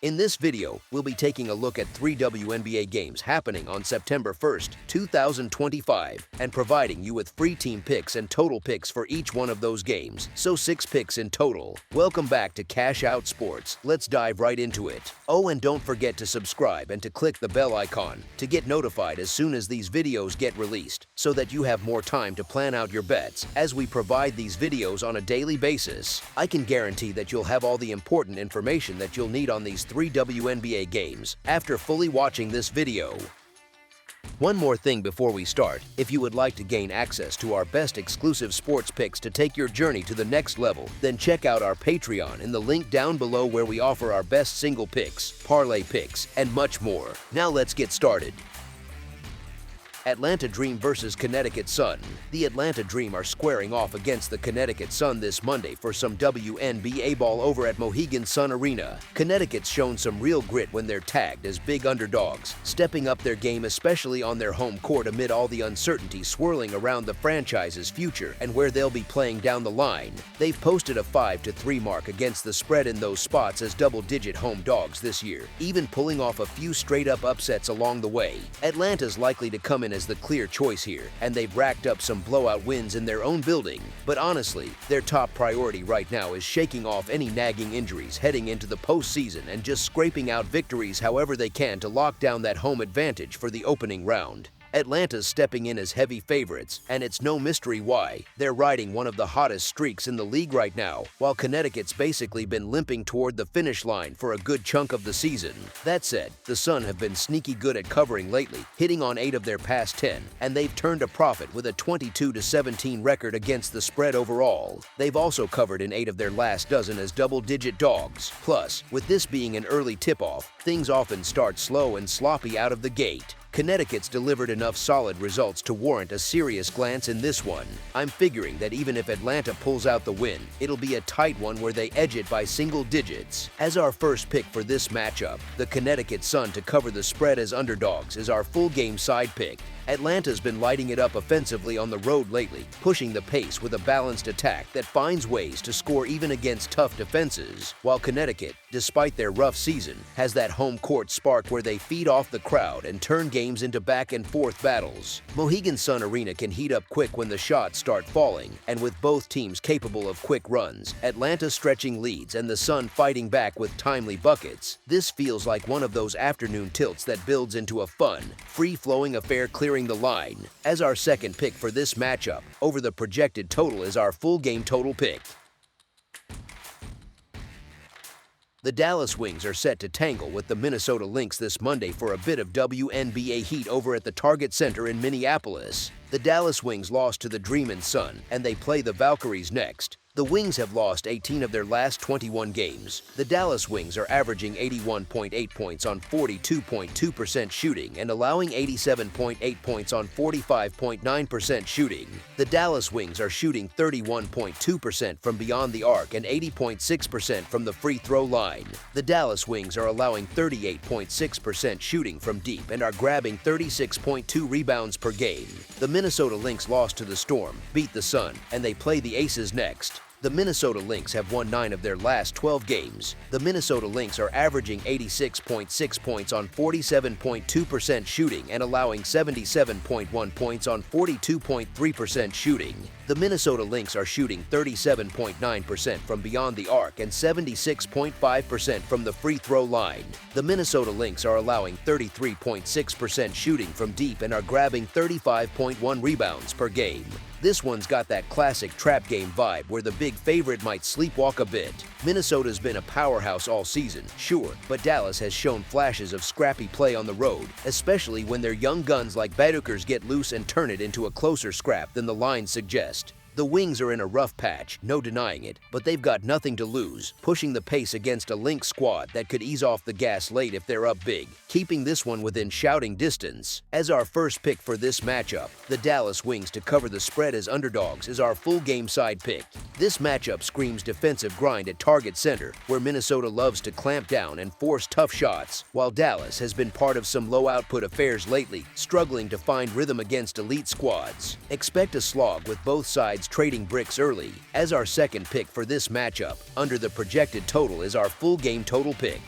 In this video, we'll be taking a look at 3 WNBA games happening on September 1st, 2025, and providing you with free team picks and total picks for each one of those games, so 6 picks in total. Welcome back to Cash Out Sports. Let's dive right into it. Oh, and don't forget to subscribe and to click the bell icon to get notified as soon as these videos get released, so that you have more time to plan out your bets as we provide these videos on a daily basis. I can guarantee that you'll have all the important information that you'll need on these 3 WNBA games after fully watching this video. One more thing before we start, if you would like to gain access to our best exclusive sports picks to take your journey to the next level, then check out our Patreon in the link down below where we offer our best single picks, parlay picks, and much more. Now let's get started. Atlanta Dream versus Connecticut Sun. The Atlanta Dream are squaring off against the Connecticut Sun this Monday for some WNBA ball over at Mohegan Sun Arena. Connecticut's shown some real grit when they're tagged as big underdogs, stepping up their game especially on their home court amid all the uncertainty swirling around the franchise's future and where they'll be playing down the line. They've posted a 5-3 mark against the spread in those spots as double-digit home dogs this year, even pulling off a few straight-up upsets along the way. Atlanta's likely to come in as the clear choice here, and they've racked up some blowout wins in their own building. But honestly, their top priority right now is shaking off any nagging injuries heading into the postseason and just scraping out victories however they can to lock down that home advantage for the opening round. Atlanta's stepping in as heavy favorites, and it's no mystery why. They're riding one of the hottest streaks in the league right now, while Connecticut's basically been limping toward the finish line for a good chunk of the season. That said, the Sun have been sneaky good at covering lately, hitting on 8 of their past 10, and they've turned a profit with a 22-17 record against the spread overall. They've also covered in 8 of their last dozen as double-digit dogs. Plus, with this being an early tip-off, things often start slow and sloppy out of the gate. Connecticut's delivered enough solid results to warrant a serious glance in this one. I'm figuring that even if Atlanta pulls out the win, it'll be a tight one where they edge it by single digits. As our first pick for this matchup, the Connecticut Sun to cover the spread as underdogs is our full game side pick. Atlanta's been lighting it up offensively on the road lately, pushing the pace with a balanced attack that finds ways to score even against tough defenses, while Connecticut, despite their rough season, has that home court spark where they feed off the crowd and turn games into back-and-forth battles. Mohegan Sun Arena can heat up quick when the shots start falling, and with both teams capable of quick runs, Atlanta stretching leads and the Sun fighting back with timely buckets, this feels like one of those afternoon tilts that builds into a fun, free-flowing affair clearing the line. As our second pick for this matchup, over the projected total is our full game total pick. The Dallas Wings are set to tangle with the Minnesota Lynx this Monday for a bit of WNBA heat over at the Target Center in Minneapolis. The Dallas Wings lost to the Dream and Sun, and they play the Valkyries next. The Wings have lost 18 of their last 21 games. The Dallas Wings are averaging 81.8 points on 42.2% shooting and allowing 87.8 points on 45.9% shooting. The Dallas Wings are shooting 31.2% from beyond the arc and 80.6% from the free throw line. The Dallas Wings are allowing 38.6% shooting from deep and are grabbing 36.2 rebounds per game. The Minnesota Lynx lost to the Storm, beat the Sun, and they play the Aces next. The Minnesota Lynx have won 9 of their last 12 games. The Minnesota Lynx are averaging 86.6 points on 47.2% shooting and allowing 77.1 points on 42.3% shooting. The Minnesota Lynx are shooting 37.9% from beyond the arc and 76.5% from the free throw line. The Minnesota Lynx are allowing 33.6% shooting from deep and are grabbing 35.1 rebounds per game. This one's got that classic trap game vibe where the big favorite might sleepwalk a bit. Minnesota's been a powerhouse all season, sure, but Dallas has shown flashes of scrappy play on the road, especially when their young guns like Badukers get loose and turn it into a closer scrap than the lines suggest. The Wings are in a rough patch, no denying it, but they've got nothing to lose, pushing the pace against a Lynx squad that could ease off the gas late if they're up big, keeping this one within shouting distance. As our first pick for this matchup, the Dallas Wings to cover the spread as underdogs is our full game side pick. This matchup screams defensive grind at Target Center, where Minnesota loves to clamp down and force tough shots, while Dallas has been part of some low-output affairs lately, struggling to find rhythm against elite squads. Expect a slog with both sides trading bricks early. As our second pick for this matchup, under the projected total is our full game total pick.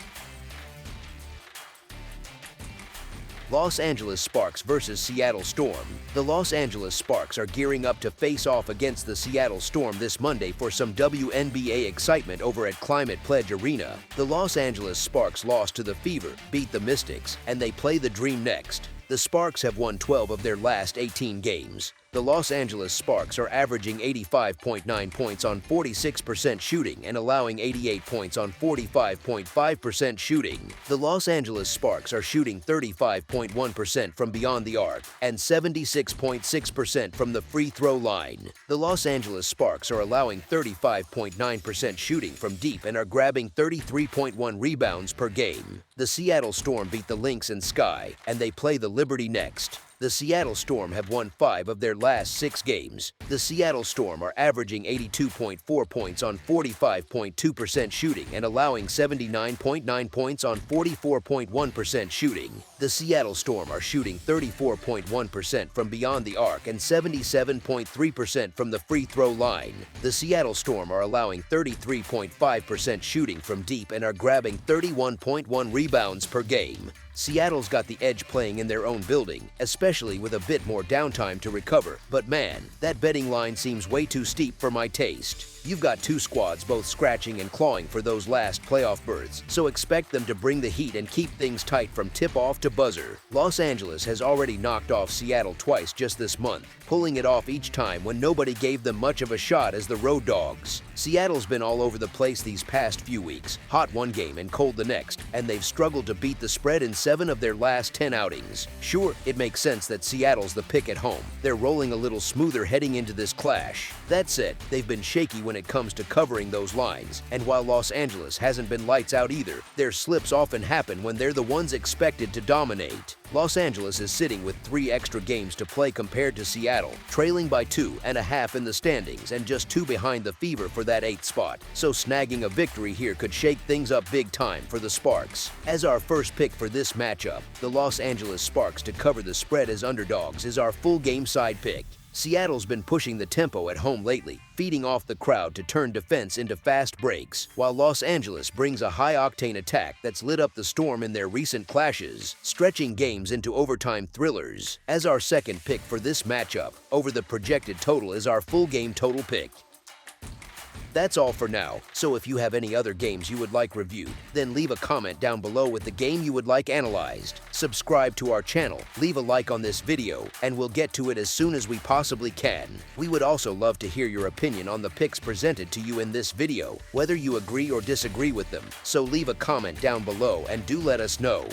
Los Angeles Sparks versus Seattle Storm. The Los Angeles Sparks are gearing up to face off against the Seattle Storm this Monday for some WNBA excitement over at Climate Pledge Arena. The Los Angeles Sparks lost to the Fever, beat the Mystics, and they play the Dream next. The Sparks have won 12 of their last 18 games. The Los Angeles Sparks are averaging 85.9 points on 46% shooting and allowing 88 points on 45.5% shooting. The Los Angeles Sparks are shooting 35.1% from beyond the arc and 76.6% from the free throw line. The Los Angeles Sparks are allowing 35.9% shooting from deep and are grabbing 33.1 rebounds per game. The Seattle Storm beat the Lynx in Sky, and they play the Liberty next. The Seattle Storm have won 5 of their last 6 games. The Seattle Storm are averaging 82.4 points on 45.2% shooting and allowing 79.9 points on 44.1% shooting. The Seattle Storm are shooting 34.1% from beyond the arc and 77.3% from the free throw line. The Seattle Storm are allowing 33.5% shooting from deep and are grabbing 31.1 rebounds per game. Seattle's got the edge playing in their own building, especially with a bit more downtime to recover. But man, that betting line seems way too steep for my taste. You've got two squads both scratching and clawing for those last playoff berths, so expect them to bring the heat and keep things tight from tip-off to buzzer. Los Angeles has already knocked off Seattle twice just this month, pulling it off each time when nobody gave them much of a shot as the road dogs. Seattle's been all over the place these past few weeks, hot one game and cold the next, and they've struggled to beat the spread in 7 of their last 10 outings. Sure, it makes sense that Seattle's the pick at home. They're rolling a little smoother heading into this clash. That said, they've been shaky when it comes to covering those lines, and while Los Angeles hasn't been lights out either, their slips often happen when they're the ones expected to dominate. Los Angeles is sitting with 3 extra games to play compared to Seattle, trailing by 2.5 in the standings and just 2 behind the Fever for that 8th spot, so snagging a victory here could shake things up big time for the Sparks. As our first pick for this matchup, the Los Angeles Sparks to cover the spread as underdogs is our full game side pick. Seattle's been pushing the tempo at home lately, feeding off the crowd to turn defense into fast breaks, while Los Angeles brings a high-octane attack that's lit up the Storm in their recent clashes, stretching games into overtime thrillers. As our second pick for this matchup, over the projected total is our full game total pick. That's all for now, so if you have any other games you would like reviewed, then leave a comment down below with the game you would like analyzed. Subscribe to our channel, leave a like on this video, and we'll get to it as soon as we possibly can. We would also love to hear your opinion on the picks presented to you in this video, whether you agree or disagree with them, so leave a comment down below and do let us know.